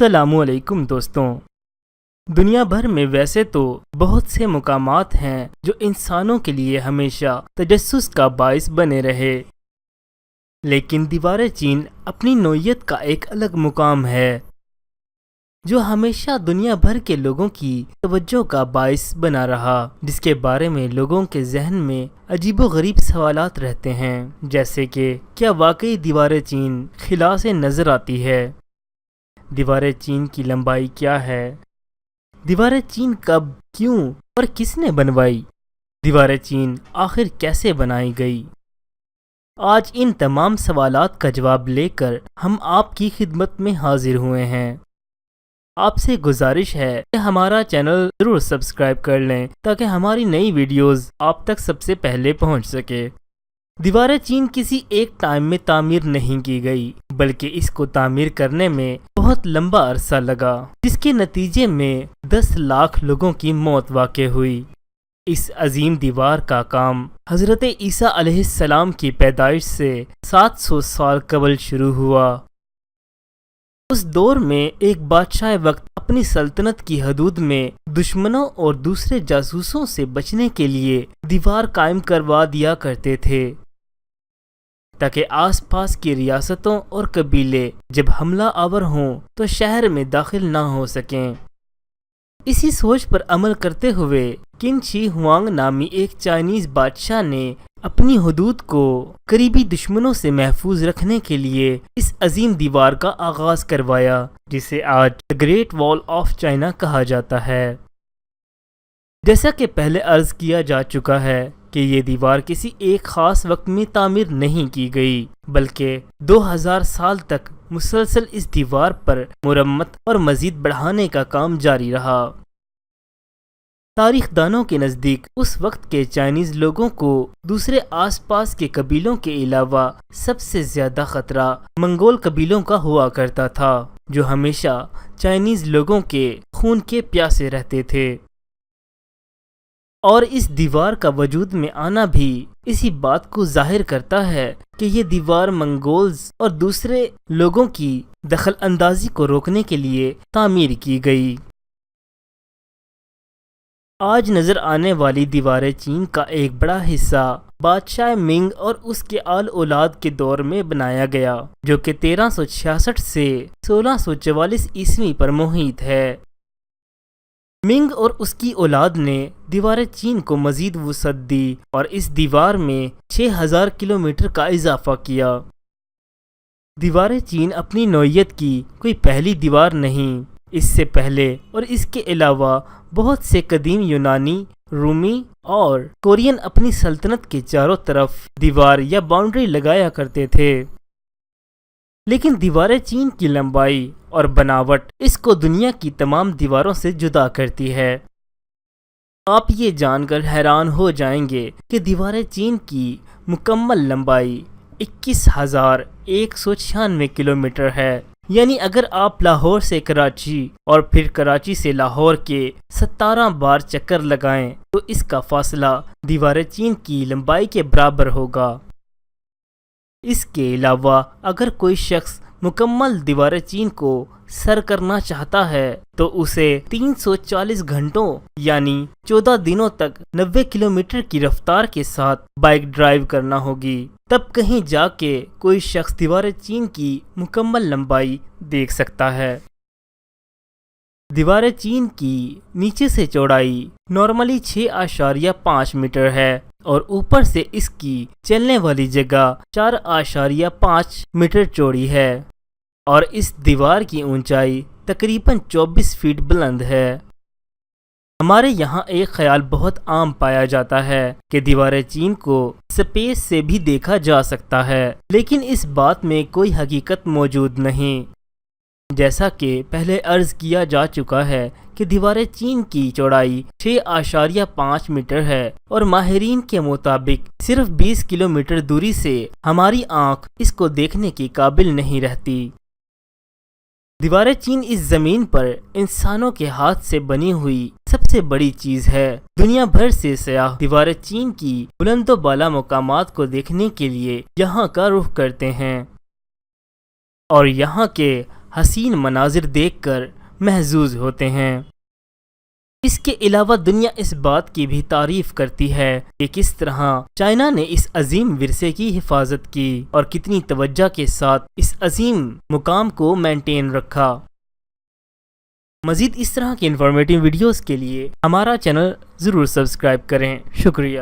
السلام علیکم دوستوں۔ دنیا بھر میں ویسے تو بہت سے مقامات ہیں جو انسانوں کے لیے ہمیشہ تجسس کا باعث بنے رہے، لیکن دیوار چین اپنی نوعیت کا ایک الگ مقام ہے جو ہمیشہ دنیا بھر کے لوگوں کی توجہ کا باعث بنا رہا، جس کے بارے میں لوگوں کے ذہن میں عجیب و غریب سوالات رہتے ہیں، جیسے کہ کیا واقعی دیوار چین خلا سے نظر آتی ہے؟ دیوار چین کی لمبائی کیا ہے؟ دیوار چین کب، کیوں اور کس نے بنوائی؟ دیوار چین آخر کیسے بنائی گئی؟ آج ان تمام سوالات کا جواب لے کر ہم آپ کی خدمت میں حاضر ہوئے ہیں۔ آپ سے گزارش ہے کہ ہمارا چینل ضرور سبسکرائب کر لیں تاکہ ہماری نئی ویڈیوز آپ تک سب سے پہلے پہنچ سکے۔ دیوار چین کسی ایک ٹائم میں تعمیر نہیں کی گئی، بلکہ اس کو تعمیر کرنے میں بہت لمبا عرصہ لگا، جس کے نتیجے میں 10 لاکھ لوگوں کی موت واقع ہوئی۔ اس عظیم دیوار کا کام حضرت عیسیٰ علیہ السلام کی پیدائش سے 700 سال قبل شروع ہوا۔ اس دور میں ایک بادشاہ وقت اپنی سلطنت کی حدود میں دشمنوں اور دوسرے جاسوسوں سے بچنے کے لیے دیوار قائم کروا دیا کرتے تھے، تاکہ آس پاس کی ریاستوں اور قبیلے جب حملہ آور ہوں تو شہر میں داخل نہ ہو سکیں۔ اسی سوچ پر عمل کرتے ہوئے قن شی ہوانگ نامی ایک چائنیز بادشاہ نے اپنی حدود کو قریبی دشمنوں سے محفوظ رکھنے کے لیے اس عظیم دیوار کا آغاز کروایا، جسے آج گریٹ وال آف چائنا کہا جاتا ہے۔ جیسا کہ پہلے عرض کیا جا چکا ہے کہ یہ دیوار کسی ایک خاص وقت میں تعمیر نہیں کی گئی، بلکہ 2000 سال تک مسلسل اس دیوار پر مرمت اور مزید بڑھانے کا کام جاری رہا۔ تاریخ دانوں کے نزدیک اس وقت کے چائنیز لوگوں کو دوسرے آس پاس کے قبیلوں کے علاوہ سب سے زیادہ خطرہ منگول قبیلوں کا ہوا کرتا تھا، جو ہمیشہ چائنیز لوگوں کے خون کے پیاسے رہتے تھے، اور اس دیوار کا وجود میں آنا بھی اسی بات کو ظاہر کرتا ہے کہ یہ دیوار منگولز اور دوسرے لوگوں کی دخل اندازی کو روکنے کے لیے تعمیر کی گئی۔ آج نظر آنے والی دیوار چین کا ایک بڑا حصہ بادشاہ منگ اور اس کے آل اولاد کے دور میں بنایا گیا، جو کہ 1366 سے 1644 عیسوی پر محیط ہے۔ منگ اور اس کی اولاد نے دیوار چین کو مزید وسعت دی اور اس دیوار میں 6000 کلومیٹر کا اضافہ کیا۔ دیوار چین اپنی نوعیت کی کوئی پہلی دیوار نہیں، اس سے پہلے اور اس کے علاوہ بہت سے قدیم یونانی، رومی اور کورین اپنی سلطنت کے چاروں طرف دیوار یا باؤنڈری لگایا کرتے تھے، لیکن دیوار چین کی لمبائی اور بناوٹ اس کو دنیا کی تمام دیواروں سے جدا کرتی ہے۔ آپ یہ جان کر حیران ہو جائیں گے کہ دیوار چین کی مکمل لمبائی 21,196 کلومیٹر ہے، یعنی اگر آپ لاہور سے کراچی اور پھر کراچی سے لاہور کے 17 بار چکر لگائیں تو اس کا فاصلہ دیوار چین کی لمبائی کے برابر ہوگا۔ اس کے علاوہ اگر کوئی شخص مکمل دیوار چین کو سر کرنا چاہتا ہے تو اسے 340 گھنٹوں یعنی 14 دنوں تک 90 کلومیٹر کی رفتار کے ساتھ بائک ڈرائیو کرنا ہوگی، تب کہیں جا کے کوئی شخص دیوار چین کی مکمل لمبائی دیکھ سکتا ہے۔ دیوار چین کی نیچے سے چوڑائی نارملی 6.5 میٹر ہے اور اوپر سے اس کی چلنے والی جگہ 4.5 میٹر چوڑی ہے، اور اس دیوار کی اونچائی تقریباً 24 فٹ بلند ہے۔ ہمارے یہاں ایک خیال بہت عام پایا جاتا ہے کہ دیوار چین کو سپیس سے بھی دیکھا جا سکتا ہے، لیکن اس بات میں کوئی حقیقت موجود نہیں۔ جیسا کہ پہلے عرض کیا جا چکا ہے کہ دیوار چین کی چوڑائی 6.5 میٹر ہے اور ماہرین کے مطابق صرف 20 کلومیٹر دوری سے ہماری آنکھ اس کو دیکھنے کی قابل نہیں رہتی۔ دیوار چین اس زمین پر انسانوں کے ہاتھ سے بنی ہوئی سب سے بڑی چیز ہے۔ دنیا بھر سے سیاح دیوار چین کی بلند و بالا مقامات کو دیکھنے کے لیے یہاں کا رخ کرتے ہیں، اور یہاں کے حسین مناظر دیکھ کر محظوظ ہوتے ہیں۔ اس کے علاوہ دنیا اس بات کی بھی تعریف کرتی ہے کہ کس طرح چائنا نے اس عظیم ورثے کی حفاظت کی اور کتنی توجہ کے ساتھ اس عظیم مقام کو مینٹین رکھا۔ مزید اس طرح کی انفارمیٹیو ویڈیوز کے لیے ہمارا چینل ضرور سبسکرائب کریں۔ شکریہ۔